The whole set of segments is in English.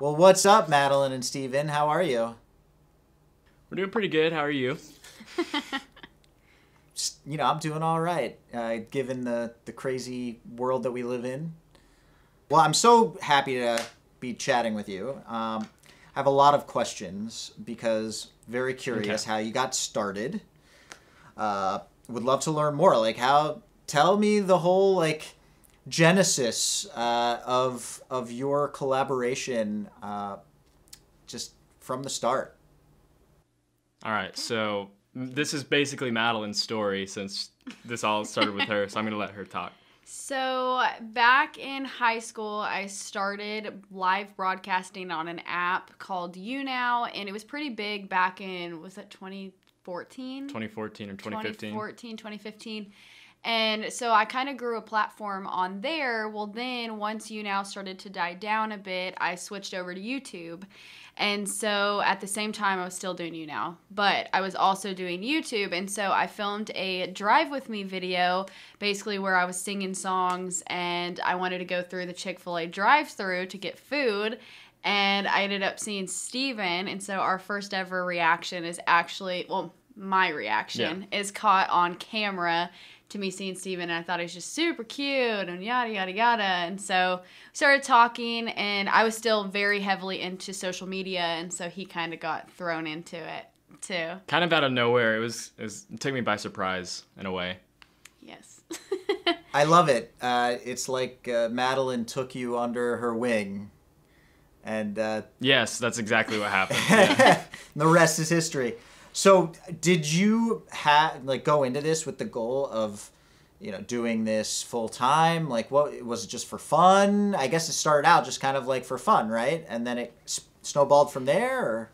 Well, what's up, Madeline and Stephen? How are you? We're doing pretty good. How are you? I'm doing all right, given the crazy world that we live in. Well, I'm so happy to be chatting with you. I have a lot of questions because very Okay. curious how you got started. Would love to learn more. Tell me the whole genesis of your collaboration, just from the start. All right. So this is basically Madeline's story since this all started with her. So I'm going to let her talk. So back in high school, I started live broadcasting on an app called YouNow, and it was pretty big back in, was it 2014? 2014 or 2015. 2014, 2015. And so I kind of grew a platform on there. Well, then once YouNow started to die down a bit, I switched over to YouTube. And so at the same time, I was still doing YouNow, but I was also doing YouTube. And so I filmed a Drive With Me video, basically where I was singing songs and I wanted to go through the Chick-fil-A drive-thru to get food. And I ended up seeing Steven. And so our first ever reaction is actually, well, my reaction is caught on camera to me seeing Steven, and I thought he was just super cute and yada, yada, yada. And so we started talking, and I was still very heavily into social media, and so he kind of got thrown into it too. Kind of out of nowhere. It took me by surprise in a way. Yes. I love it. It's like Madeline took you under her wing, and Yes, that's exactly what happened. Yeah. the rest is history. So, did you go into this with the goal of, doing this full time? Like, what was it, just for fun? I guess it started out just kind of like for fun, right? And then it snowballed from there. Or?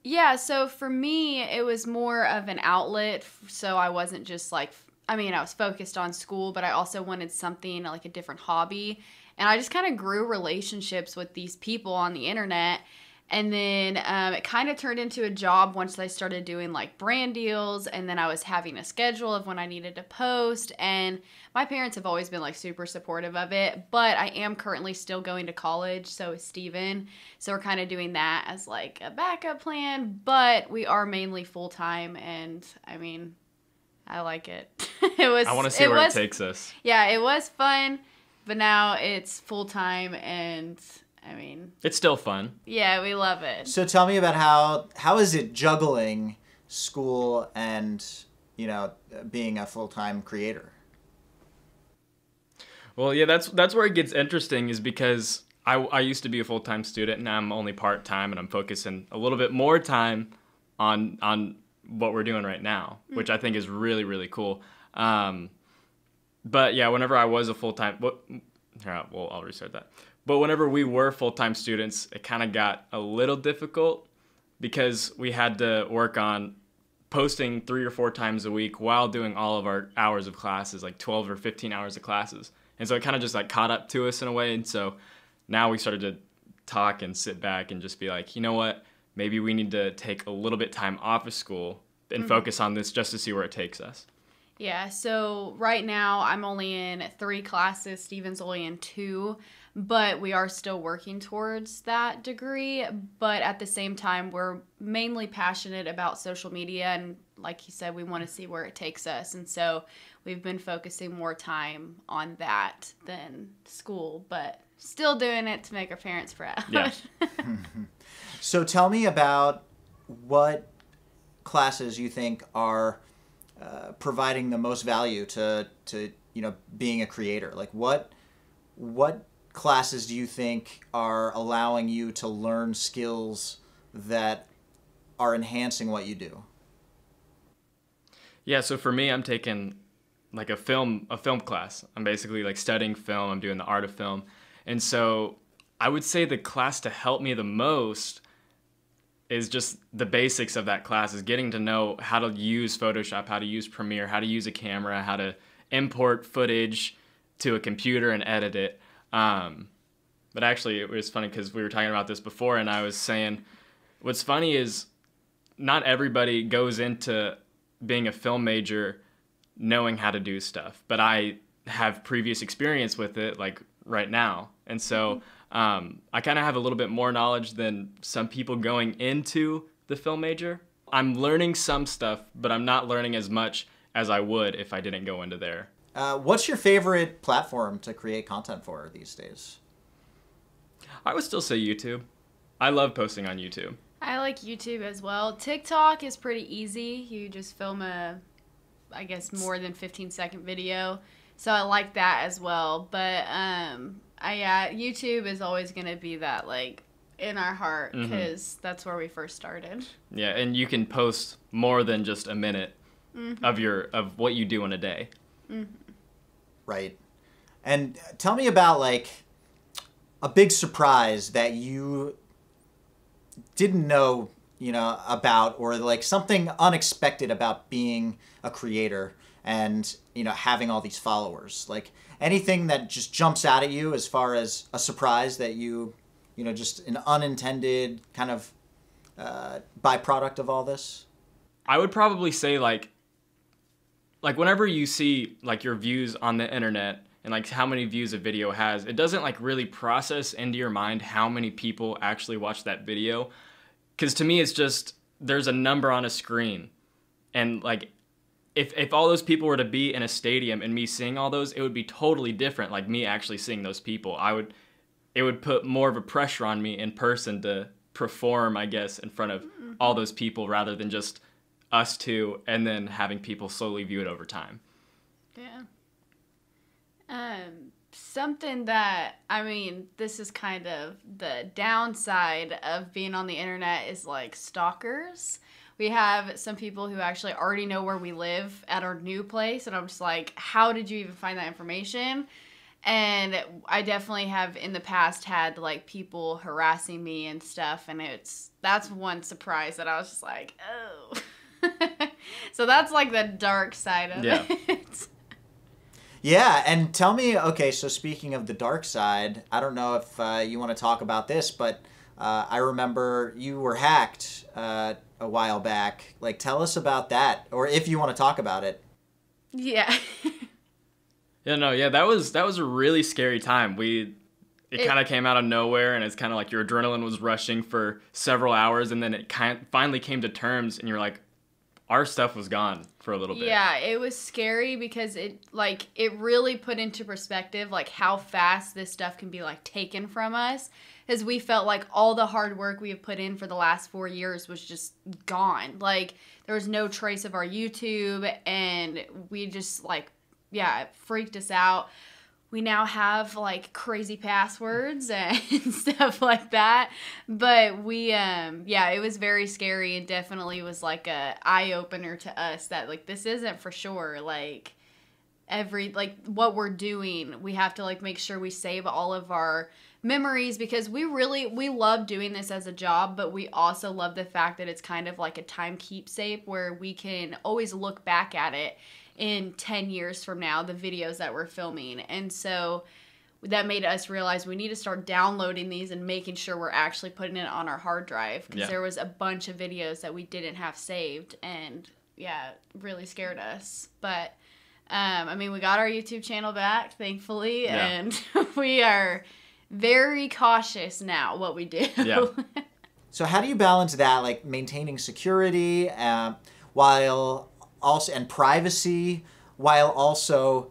Yeah, so for me, it was more of an outlet. So I wasn't just I was focused on school, but I also wanted something like a different hobby. And I just kind of grew relationships with these people on the internet. And then it kind of turned into a job once I started doing like brand deals. And then I was having a schedule of when I needed to post. And my parents have always been like super supportive of it. But I am currently still going to college. So is Steven. So we're kind of doing that as like a backup plan. But we are mainly full time. And I mean, I like it. I want to see where it takes us. Yeah, it was fun. But now it's full time and I mean, it's still fun. Yeah, we love it. So tell me about how is it juggling school and, being a full-time creator? Well, yeah, that's where it gets interesting is because I used to be a full-time student and now I'm only part-time and I'm focusing a little bit more time on what we're doing right now, which I think is really, really cool. But yeah, whenever I was a full-time, I'll restart that. But whenever we were full-time students, it kind of got a little difficult because we had to work on posting 3 or 4 times a week while doing all of our hours of classes, like 12 or 15 hours of classes. And so it kind of just like caught up to us in a way. And so now we started to talk and sit back and just be like, you know what, maybe we need to take a little bit time off of school and focus on this just to see where it takes us. Yeah, so right now I'm only in 3 classes, Steven's only in 2, but we are still working towards that degree. But at the same time, we're mainly passionate about social media, and like he said, we want to see where it takes us. And so we've been focusing more time on that than school, but still doing it to make our parents proud. Yeah. So tell me about what classes you think are providing the most value to being a creator. Like what classes do you think are allowing you to learn skills that are enhancing what you do? Yeah, so for me, I'm taking like a film class. I'm basically like studying film. I'm doing the art of film. And so I would say the class to help me the most is just the basics of that class, is getting to know how to use Photoshop, how to use Premiere, how to use a camera, how to import footage to a computer and edit it. But actually, it was funny because we were talking about this before, and I was saying what's funny is not everybody goes into being a film major knowing how to do stuff. But I have previous experience with it, like right now. And so I kind of have a little bit more knowledge than some people going into the film major. I'm learning some stuff, but I'm not learning as much as I would if I didn't go into there. What's your favorite platform to create content for these days? I would still say YouTube. I love posting on YouTube. I like YouTube as well. TikTok is pretty easy. You just film I guess, more than 15-second video. So I like that as well. But YouTube is always going to be that, like, in our heart, because that's where we first started. Yeah, and you can post more than just a minute of what you do in a day. Right. And tell me about, like, a big surprise that you didn't know, about, or like something unexpected about being a creator and, having all these followers. Like, anything that just jumps out at you as far as a surprise that just an unintended kind of byproduct of all this? I would probably say, like whenever you see, like, your views on the internet and, like, how many views a video has, it doesn't, like, really process into your mind how many people actually watch that video. Because to me, it's just, there's a number on a screen. And, like, if all those people were to be in a stadium and me seeing all those, it would be totally different, like, me actually seeing those people. It would put more of a pressure on me in person to perform, I guess, in front of all those people rather than just us two and then having people slowly view it over time. Yeah. Something that, this is kind of the downside of being on the internet is, like, stalkers. We have some people who actually already know where we live at our new place, and I'm just like, how did you even find that information? And I definitely have in the past had, like, people harassing me and stuff, and that's one surprise that I was just like, oh. So that's, like, the dark side of it. Yeah, and tell me, okay, so speaking of the dark side, I don't know if you want to talk about this, but I remember you were hacked a while back. Like, tell us about that, or if you want to talk about it. Yeah. That was a really scary time. It kind of came out of nowhere, and it's kind of like your adrenaline was rushing for several hours, and then it finally came to terms, and you're like, our stuff was gone for a little bit. Yeah, it was scary because it really put into perspective, like, how fast this stuff can be, like, taken from us. Because we felt like all the hard work we have put in for the last 4 years was just gone. Like, there was no trace of our YouTube, and we just, like, it freaked us out. We now have, like, crazy passwords and stuff like that. But it was very scary and definitely was, like, a eye-opener to us that, like, this isn't for sure. Like, what we're doing, we have to, like, make sure we save all of our memories because we love doing this as a job, but we also love the fact that it's kind of like a time keepsake where we can always look back at it in 10 years from now, the videos that we're filming. And so that made us realize we need to start downloading these and making sure we're actually putting it on our hard drive because there was a bunch of videos that we didn't have saved, and it really scared us. But we got our YouTube channel back, thankfully, and we are very cautious now what we do. Yeah. So how do you balance that, like maintaining security while also and privacy, while also,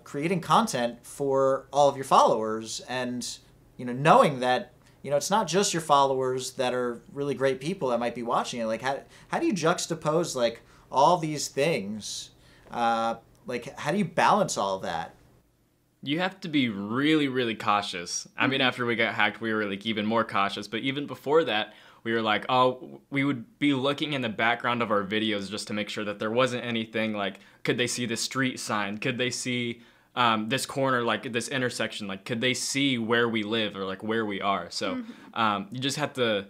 creating content for all of your followers and, knowing that, it's not just your followers that are really great people that might be watching it. Like, how do you juxtapose, like, all these things? Like, how do you balance all of that? You have to be really, really cautious. I mean, after we got hacked, we were, like, even more cautious. But even before that, we were like, we would be looking in the background of our videos just to make sure that there wasn't anything like, could they see the street sign? Could they see this corner, like this intersection? Like, could they see where we live or like where we are? So you just have to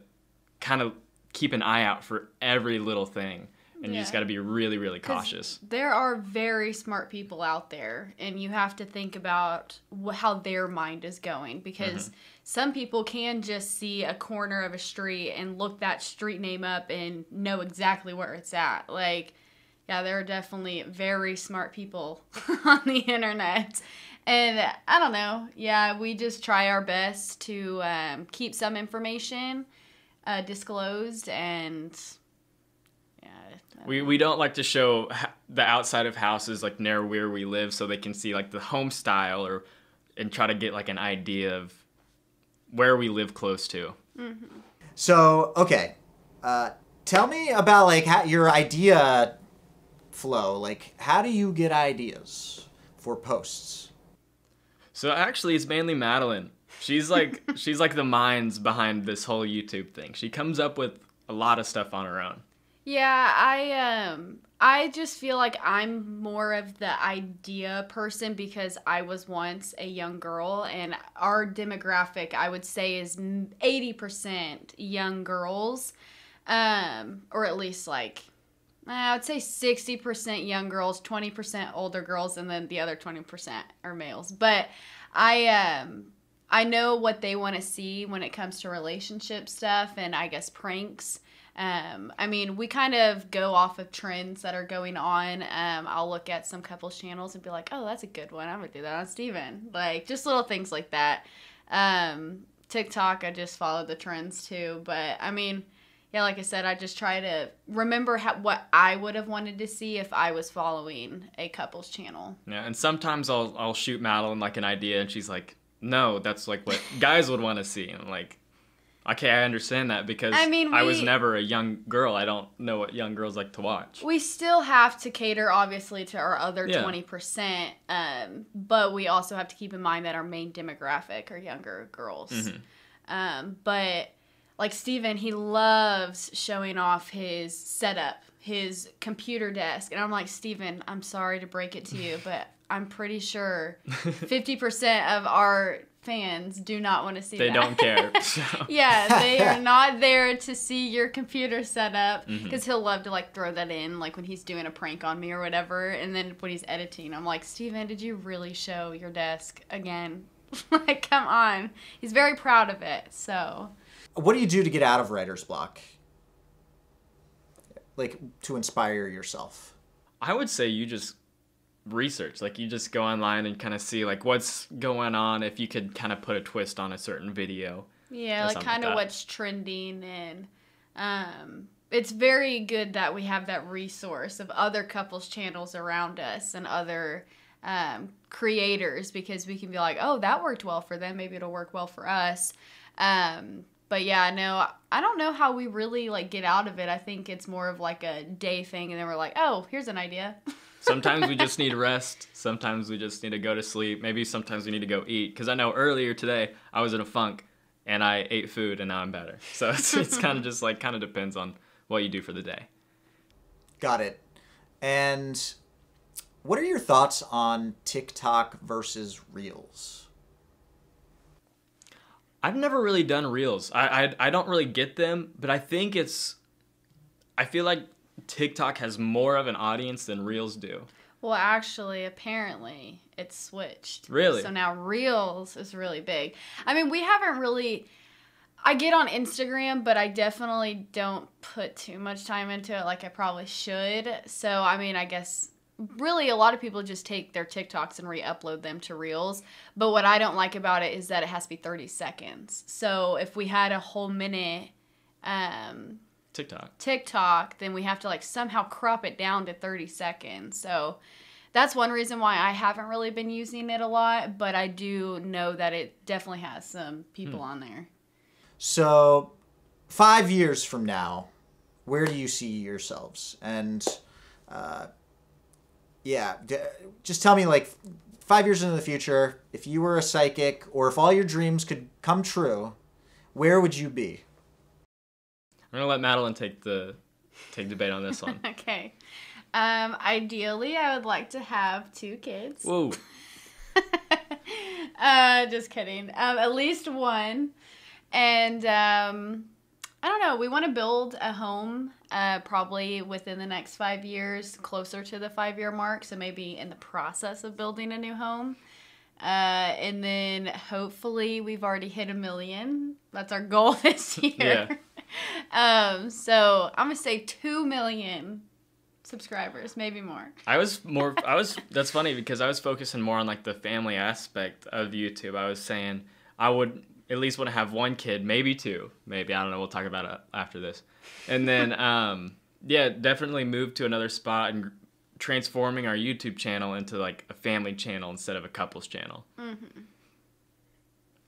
kind of keep an eye out for every little thing. And you just got to be really, really cautious. There are very smart people out there, and you have to think about how their mind is going because some people can just see a corner of a street and look that street name up and know exactly where it's at. Like, there are definitely very smart people on the internet. And I don't know. Yeah, we just try our best to keep some information disclosed, and yeah. We don't like to show the outside of houses like near where we live, so they can see like the home style and try to get like an idea of where we live close to. Mm-hmm. So, okay. Tell me about like your idea flow. Like, how do you get ideas for posts? So actually, it's mainly Madeline. She's like the minds behind this whole YouTube thing. She comes up with a lot of stuff on her own. Yeah, I just feel like I'm more of the idea person because I was once a young girl, and our demographic, I would say, is 80% young girls, or at least like I would say 60% young girls, 20% older girls, and then the other 20% are males. But I know what they want to see when it comes to relationship stuff and I guess pranks. I mean, we kind of go off of trends that are going on. I'll look at some couples channels and be like, oh, that's a good one. I'm going to do that on Steven. Like, just little things like that. TikTok, I just follow the trends too. But, I mean, yeah, like I said, I just try to remember what I would have wanted to see if I was following a couples channel. Yeah, and sometimes I'll shoot Madeline like an idea, and she's like, no, that's like what guys would want to see. And I'm like, okay, I understand that because I was never a young girl. I don't know what young girls like to watch. We still have to cater, obviously, to our other 20%, but we also have to keep in mind that our main demographic are younger girls. Mm-hmm. But, like, Steven, he loves showing off his setup, his computer desk. And I'm like, Steven, I'm sorry to break it to you, but I'm pretty sure 50% of our fans do not want to see that. They don't care. So. Yeah, they are not there to see your computer setup because he'll love to like throw that in like when he's doing a prank on me or whatever, and then when he's editing I'm like, Steven, did you really show your desk again? Like, come on. He's very proud of it. So what do you do to get out of writer's block, like to inspire yourself? I would say you just research. Like, you just go online and kind of see like what's going on, if you could kind of put a twist on a certain video. Yeah, like kind of what's trending. And it's very good that we have that resource of other couples channels around us and other creators, because we can be like, oh, that worked well for them, maybe it'll work well for us. But yeah, no, I don't know how we really like get out of it. I think it's more of like a day thing, and then we're like, oh, here's an idea. Sometimes we just need rest. Sometimes we just need to go to sleep. Maybe sometimes we need to go eat. Because I know earlier today I was in a funk and I ate food and now I'm better. So it's kind of just like, kind of depends on what you do for the day. Got it. And what are your thoughts on TikTok versus Reels? I've never really done Reels. I don't really get them, but I feel like TikTok has more of an audience than Reels do. Well, actually, apparently, it's switched. Really? So now Reels is really big. I mean, we haven't really... I get on Instagram, but I definitely don't put too much time into it like I probably should. So, I mean, I guess... Really, a lot of people just take their TikToks and re-upload them to Reels. But what I don't like about it is that it has to be 30 seconds. So, if we had a whole minute... TikTok, then we have to like somehow crop it down to 30 seconds. So that's one reason why I haven't really been using it a lot, but I do know that it definitely has some people on there. So 5 years from now, where do you see yourselves? And just tell me, like, 5 years into the future, if you were a psychic or if all your dreams could come true, where would you be? I'm going to let Madeline take debate on this one. Okay. Ideally, I would like to have 2 kids. Whoa. Just kidding. At least one. And I don't know. We want to build a home probably within the next 5 years, closer to the 5-year mark. So maybe in the process of building a new home. And then hopefully we've already hit 1 million. That's our goal this year. Yeah. So I'm going to say 2 million subscribers, maybe more. That's funny because I was focusing more on like the family aspect of YouTube. I was saying I would at least want to have one kid, maybe two, maybe, I don't know, we'll talk about it after this. And then, yeah, definitely move to another spot and transforming our YouTube channel into like a family channel instead of a couples channel. Mm-hmm.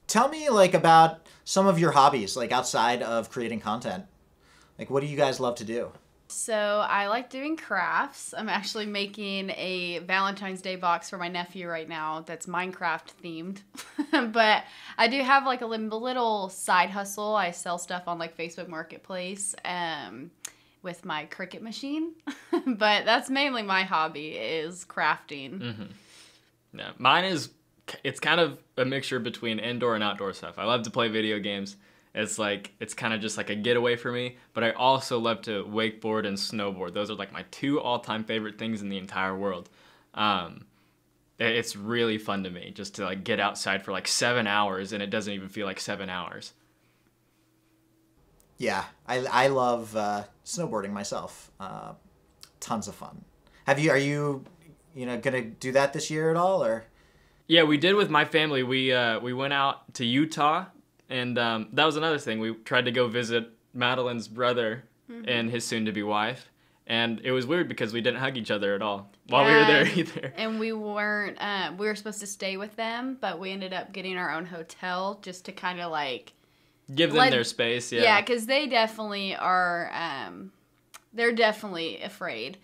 Tell me like about some of your hobbies, like outside of creating content. Like, what do you guys love to do? So I like doing crafts. I'm actually making a Valentine's Day box for my nephew right now that's Minecraft themed. But I do have like a little side hustle. I sell stuff on like Facebook Marketplace with my Cricut machine. But that's mainly my hobby is crafting. Mm-hmm. Yeah, mine is, it's kind of a mixture between indoor and outdoor stuff. I love to play video games. It's kind of just like a getaway for me, but I also love to wakeboard and snowboard. Those are like my two all-time favorite things in the entire world. It's really fun to me just to like get outside for like 7 hours and it doesn't even feel like 7 hours. Yeah, I love snowboarding myself. Tons of fun. Are you gonna do that this year at all, or? Yeah, we did with my family. We went out to Utah. And that was another thing. We tried to go visit Madeline's brother and his soon-to-be wife. And it was weird because we didn't hug each other at all while we were there either. And we weren't, we were supposed to stay with them, but we ended up getting our own hotel just to kind of like... Give them their space, yeah. Yeah, because they definitely are, they're definitely afraid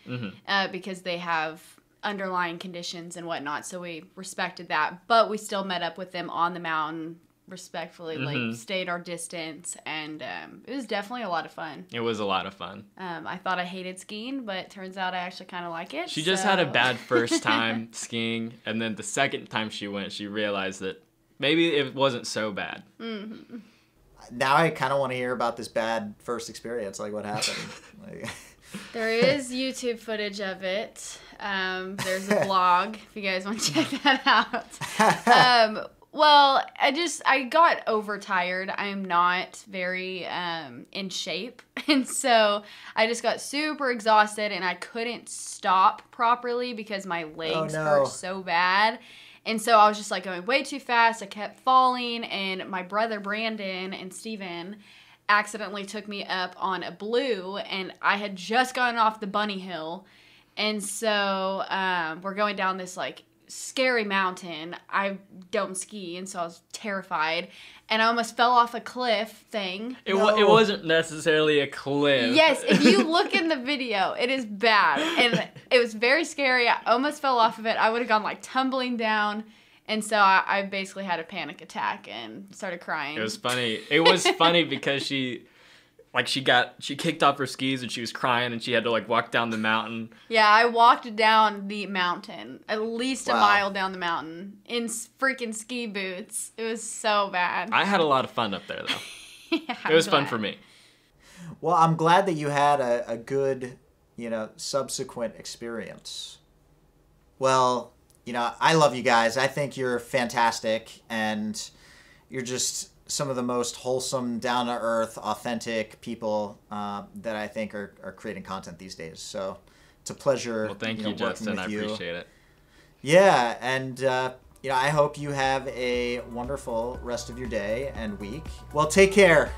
because they have underlying conditions and whatnot. So we respected that. But we still met up with them on the mountain respectfully, like stayed our distance, and it was definitely a lot of fun. It was a lot of fun. I thought I hated skiing, but turns out I actually kind of like it. She just had a bad first time skiing, and then the second time she went, she realized that maybe it wasn't so bad. Mm-hmm. Now I kind of want to hear about this bad first experience. Like, what happened? There is YouTube footage of it. There's a blog if you guys want to check that out. Well, I got overtired. I'm not very in shape. And so I just got super exhausted and I couldn't stop properly because my legs hurt so bad. And so I was just like going way too fast. I kept falling, and my brother Brandon and Steven accidentally took me up on a blue, and I had just gotten off the bunny hill. And so we're going down this like scary mountain. I don't ski, and so I was terrified, and I almost fell off a cliff thing. It wasn't necessarily a cliff. Yes, if you look in the video, it is bad, and it was very scary. I almost fell off of it. I would have gone like tumbling down, and so I basically had a panic attack and started crying. It was funny. It was funny because she kicked off her skis and she was crying and she had to like walk down the mountain. Yeah, I walked down the mountain, at least a mile down the mountain in freaking ski boots. It was so bad. I had a lot of fun up there though. Yeah, it was fun for me. Well, I'm glad that you had a good, subsequent experience. Well, I love you guys. I think you're fantastic, and you're just some of the most wholesome, down-to-earth, authentic people that I think are creating content these days. So it's a pleasure. Well, thank you, Justin. I appreciate it. Yeah, and I hope you have a wonderful rest of your day and week. Well, take care.